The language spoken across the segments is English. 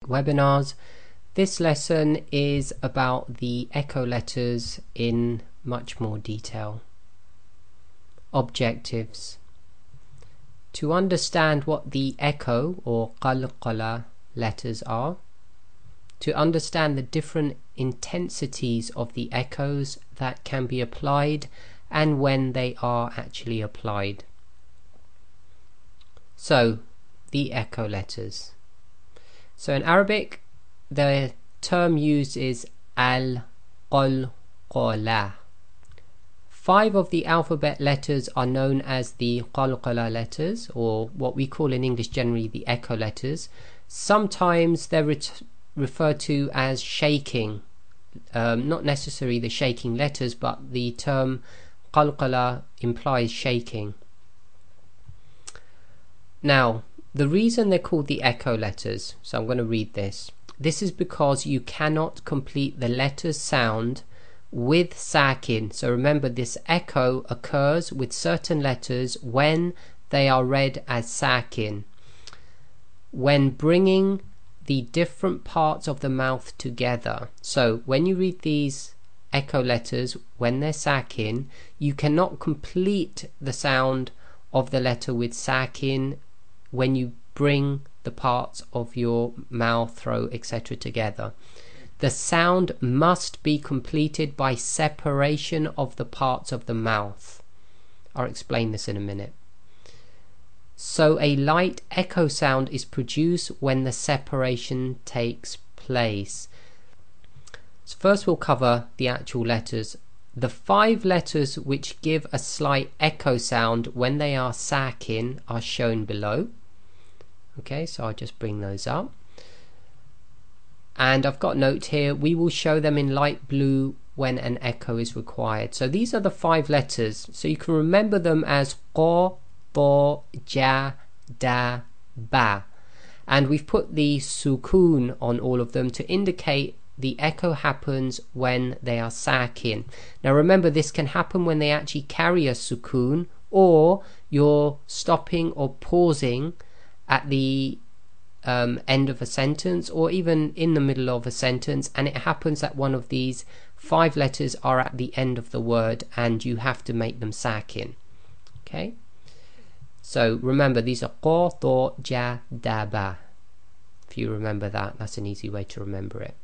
webinars. This lesson is about the echo letters in much more detail. Objectives: to understand what the echo or Qalqalah letters are, to understand the different intensities of the echoes that can be applied and when they are actually applied. So, the echo letters. So in Arabic, the term used is Qalqalah. 5 of the alphabet letters are known as the Qalqalah letters, or what we call in English generally the echo letters. Sometimes they're referred to as shaking, not necessarily the shaking letters, but the term Qalqalah implies shaking. Now, the reason they're called the echo letters, so I'm going to read this. This is because you cannot complete the letter's sound with sakin. So remember, this echo occurs with certain letters when they are read as sakin. When bringing the different parts of the mouth together. So when you read these echo letters, when they're sakin, you cannot complete the sound of the letter with sakin when you bring the parts of your mouth, throat, etc. together. The sound must be completed by separation of the parts of the mouth. I'll explain this in a minute. So a light echo sound is produced when the separation takes place. So first we'll cover the actual letters. The 5 letters which give a slight echo sound when they are sakin are shown below. Okay, so I'll just bring those up. And I've got a note here, we will show them in light blue when an echo is required. So these are the 5 letters. So you can remember them as Qa, Ta, Ja, Da, Ba. And we've put the sukoon on all of them to indicate the echo happens when they are sakin. Now remember, this can happen when they actually carry a sukoon, or you're stopping or pausing at the end of a sentence, or even in the middle of a sentence, and it happens that one of these 5 letters are at the end of the word and you have to make them sakin. Okay, so remember, these are Qa, Ta, Ja, Da, Ba. If you remember that, that's an easy way to remember it.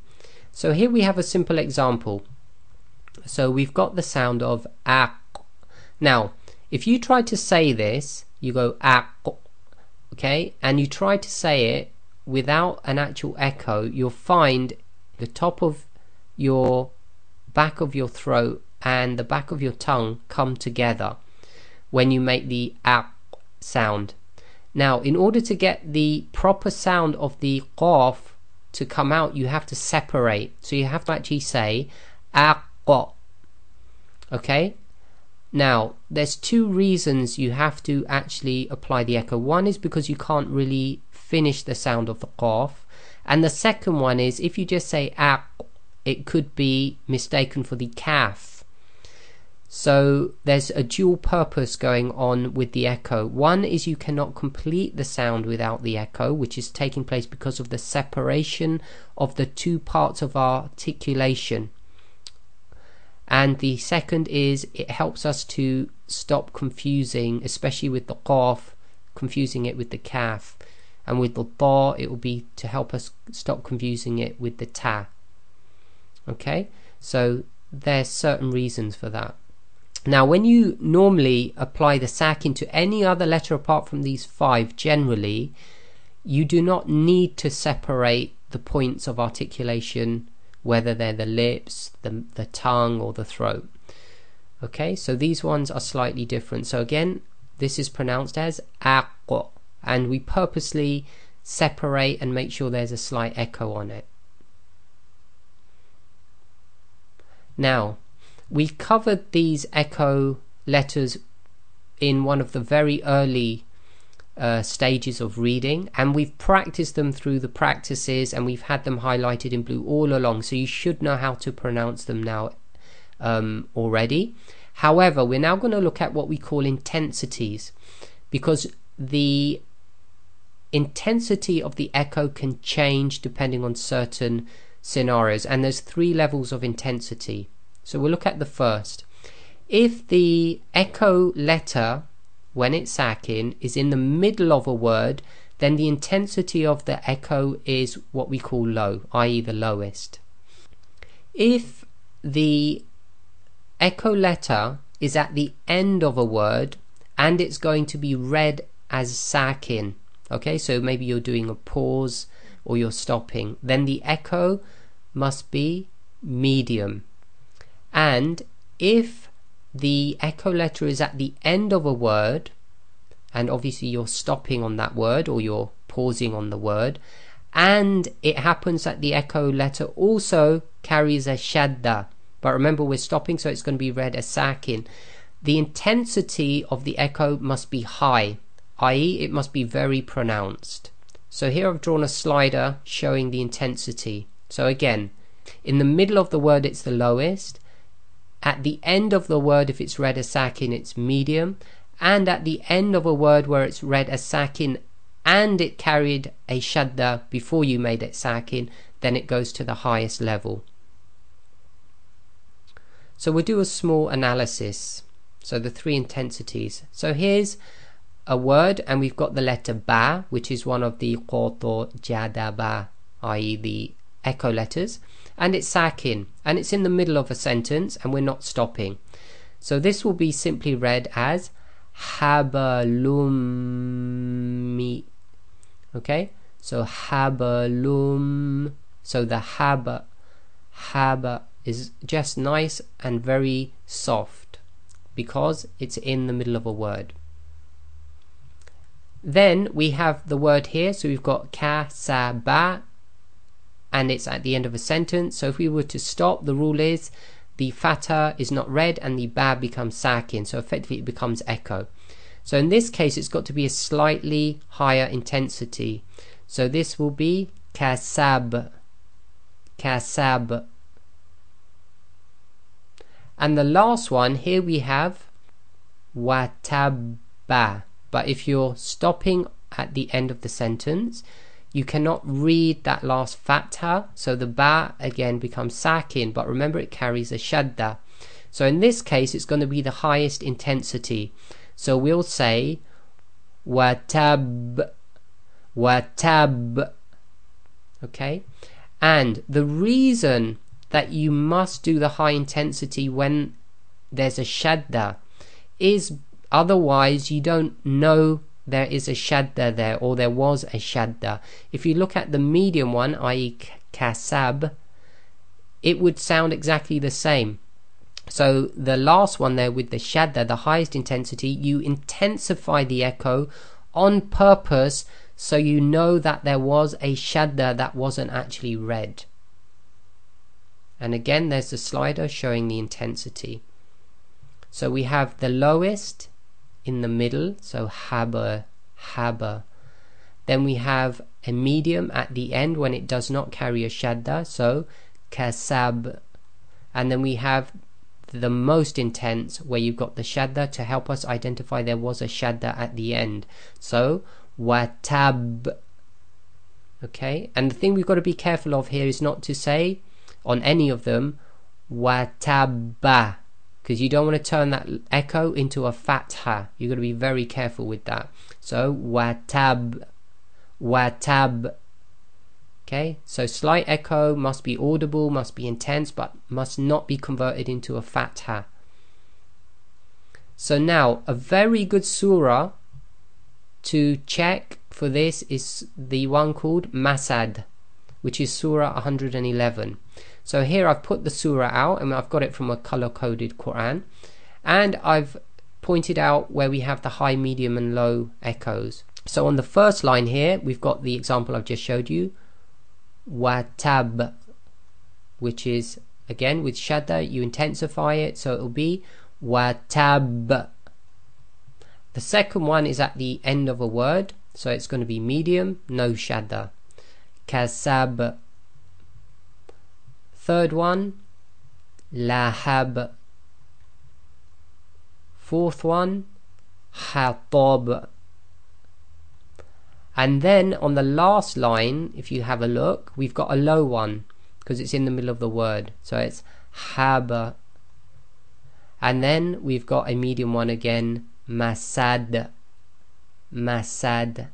So here we have a simple example. So we've got the sound of Aq. Now if you try to say this, you go Aq, okay, and you try to say it without an actual echo, you'll find the top of your back of your throat and the back of your tongue come together when you make the aq sound. Now in order to get the proper sound of the qaf to come out, you have to separate, so you have to actually say aq. Okay, now there's 2 reasons you have to actually apply the echo. One is because you can't really finish the sound of the qaf, and the second one is if you just say aq, it could be mistaken for the kaf. So there's a dual purpose going on with the echo. One is you cannot complete the sound without the echo, which is taking place because of the separation of the 2 parts of articulation. And the second is it helps us to stop confusing, especially with the qaf, confusing it with the kaf, and with the ta it will be to help us stop confusing it with the ta. Okay, so there's certain reasons for that. Now when you normally apply the sakin to any other letter apart from these 5, generally you do not need to separate the points of articulation, whether they're the lips, the tongue, or the throat. Okay, so these ones are slightly different. So again, this is pronounced as aq, and we purposely separate and make sure there's a slight echo on it. Now we've covered these echo letters in one of the very early stages of reading, and we've practiced them through the practices, and we've had them highlighted in blue all along, so you should know how to pronounce them now already. However, we're now going to look at what we call intensities, because the intensity of the echo can change depending on certain scenarios, and there's 3 levels of intensity. So we'll look at the first. If the echo letter, when it's sakin, is in the middle of a word, then the intensity of the echo is what we call low, i.e. the lowest. If the echo letter is at the end of a word and it's going to be read as sakin, okay, so maybe you're doing a pause or you're stopping, then the echo must be medium. And if the echo letter is at the end of a word, and obviously you're stopping on that word or you're pausing on the word, and it happens that the echo letter also carries a shadda, but remember we're stopping, so it's going to be read as sakin, the intensity of the echo must be high, i.e. it must be very pronounced. So here I've drawn a slider showing the intensity. So again, in the middle of the word it's the lowest, at the end of the word if it's read as sakin it's medium, and at the end of a word where it's read as sakin and it carried a shadda before you made it sakin, then it goes to the highest level. So we'll do a small analysis. So the 3 intensities. So here's a word and we've got the letter ba, which is one of the qoto jadaba, i.e. the echo letters, and it's sakin, and it's in the middle of a sentence and we're not stopping. So this will be simply read as habalummi. Okay, so habalum, so the haba is just nice and very soft because it's in the middle of a word. Then we have the word here, so we've got kasaba and it's at the end of a sentence. So if we were to stop, the rule is the fatha is not read and the ba becomes sakin, so effectively it becomes echo. So in this case it's got to be a slightly higher intensity, so this will be kasab, kasab. And the last one here we have watabba, but if you're stopping at the end of the sentence you cannot read that last fatha, so the ba again becomes sakin, but remember it carries a shadda. So in this case it's going to be the highest intensity, so we'll say watab, watab. Okay, and the reason that you must do the high intensity when there's a shadda is otherwise you don't know there is a shadda there, or there was a shadda. If you look at the medium one, i.e. kasab, it would sound exactly the same. So the last one there with the shadda, the highest intensity, you intensify the echo on purpose so you know that there was a shadda that wasn't actually read. And again there's the slider showing the intensity. So we have the lowest in the middle, so haba, haba. Then we have a medium at the end when it does not carry a shadda, so kasab. And then we have the most intense where you've got the shadda to help us identify there was a shadda at the end, so watab. Okay, and the thing we've got to be careful of here is not to say on any of them watabba, because you don't want to turn that echo into a fatha. You've got to be very careful with that. So watab, watab. Okay, so slight echo must be audible, must be intense, but must not be converted into a fatha. So now a very good surah to check for this is the one called Masad, which is surah 111. So here I've put the surah out and I've got it from a color coded Quran, and I've pointed out where we have the high, medium and low echoes. So on the first line here we've got the example I've just showed you, watab, which is again with shadda, you intensify it, so it will be watab. The second one is at the end of a word, so it's going to be medium, no shadda, kasab. Third one, lahab. Fourth one, hatab. And then on the last line, if you have a look, we've got a low one because it's in the middle of the word, so it's haba. And then we've got a medium one again, masad, masad.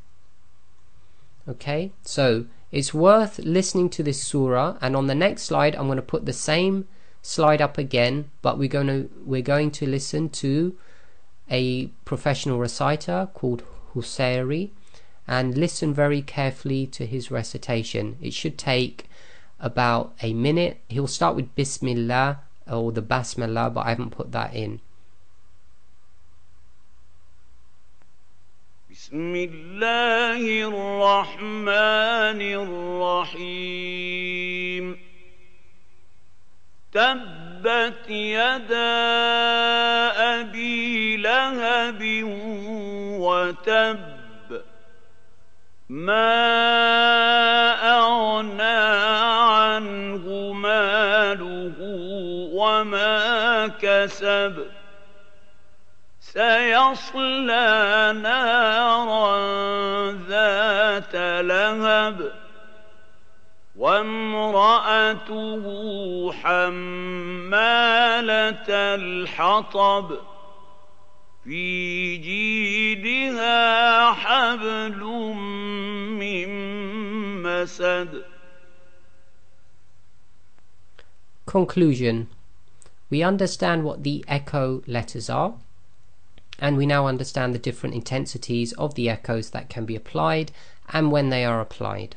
Okay, so it's worth listening to this surah, and on the next slide I'm going to put the same slide up again, but we're going to listen to a professional reciter called Husayri, and listen very carefully to his recitation. It should take about a minute. He'll start with Bismillah or the Basmala, but I haven't put that in. Bismillahir Rahmanir Rahim. Tabbat yada abi lahabin wa tabb. ما أغنى عنه ماله وما كسب سيصلى نارا ذات لهب وامرأته حمالة الحطب في جيدها حبل من مسد. Conclusion. We understand what the echo letters are, and we now understand the different intensities of the echoes that can be applied and when they are applied.